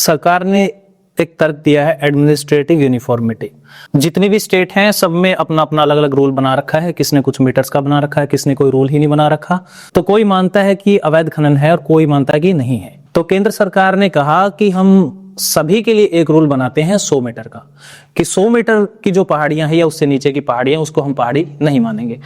सरकार ने एक तर्क दिया है एडमिनिस्ट्रेटिव यूनिफॉर्मिटी। जितनी भी स्टेट हैं सब में अपना अपना अलग अलग रूल बना रखा है, किसने कुछ मीटर्स का बना रखा है, किसने कोई रूल ही नहीं बना रखा। तो कोई मानता है कि अवैध खनन है और कोई मानता है कि नहीं है। तो केंद्र सरकार ने कहा कि हम सभी के लिए एक रूल बनाते हैं 100 मीटर का, कि 100 मीटर की जो पहाड़ियां हैं या उससे नीचे की पहाड़ियां उसको हम पहाड़ी नहीं मानेंगे।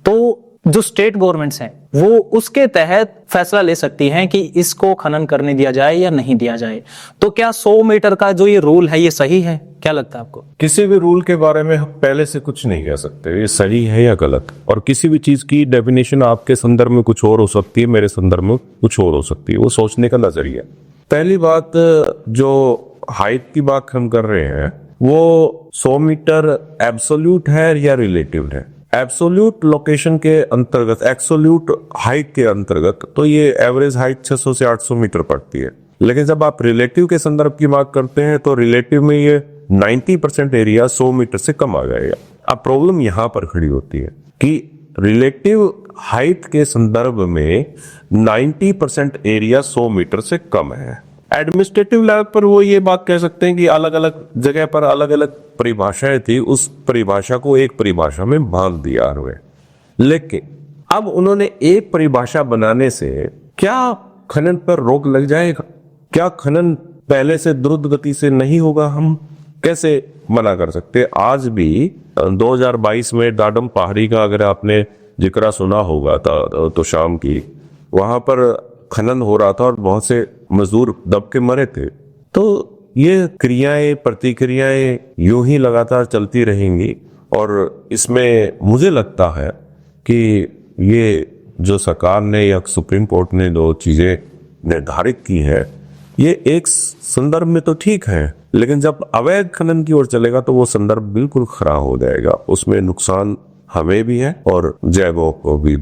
तो जो स्टेट गवर्नमेंट्स हैं वो उसके तहत फैसला ले सकती हैं कि इसको खनन करने दिया जाए या नहीं दिया जाए। तो क्या 100 मीटर का जो ये रूल है ये सही है? क्या लगता है आपको? किसी भी रूल के बारे में हम पहले से कुछ नहीं कह सकते ये सही है या गलत, और किसी भी चीज की डेफिनेशन आपके संदर्भ में कुछ और हो सकती है, मेरे संदर्भ में कुछ और हो सकती है। वो सोचने का नजरिया। पहली बात, जो हाइट की बात हम कर रहे हैं वो 100 मीटर एब्सोल्यूट है या रिलेटिव है? एब्सोल्यूट लोकेशन के अंतर्गत, एब्सोल्यूट हाइट के अंतर्गत तो ये एवरेज हाइट 600 से 800 मीटर पड़ती है। लेकिन जब आप रिलेटिव के संदर्भ की बात करते हैं तो रिलेटिव में ये 90% एरिया 100 मीटर से कम आ जाएगा। अब प्रॉब्लम यहाँ पर खड़ी होती है कि रिलेटिव हाइट के संदर्भ में 90% एरिया 100 मीटर से कम है। एडमिनिस्ट्रेटिव लेवल पर वो ये बात कह सकते हैं कि अलग अलग जगह पर अलग अलग परिभाषाएं थी, उस परिभाषा को एक परिभाषा में बांध दिया हुए। लेकिन अब उन्होंने एक परिभाषा बनाने से क्या खनन पर रोक लग जाएगा? क्या खनन पहले से द्रुत गति से नहीं होगा? हम कैसे मना कर सकते? आज भी 2022 में डाडम पहाड़ी का अगर आपने जिक्र सुना होगा तो शाम की वहां पर खनन हो रहा था और बहुत से मजदूर दब के मरे थे। तो ये क्रियाएं प्रतिक्रियाएं यूं ही लगातार चलती रहेंगी, और इसमें मुझे लगता है कि ये जो सरकार ने या सुप्रीम कोर्ट ने जो चीजें निर्धारित की है ये एक संदर्भ में तो ठीक है, लेकिन जब अवैध खनन की ओर चलेगा तो वो संदर्भ बिल्कुल खराब हो जाएगा। उसमें नुकसान हमें भी है और जैवों को भी।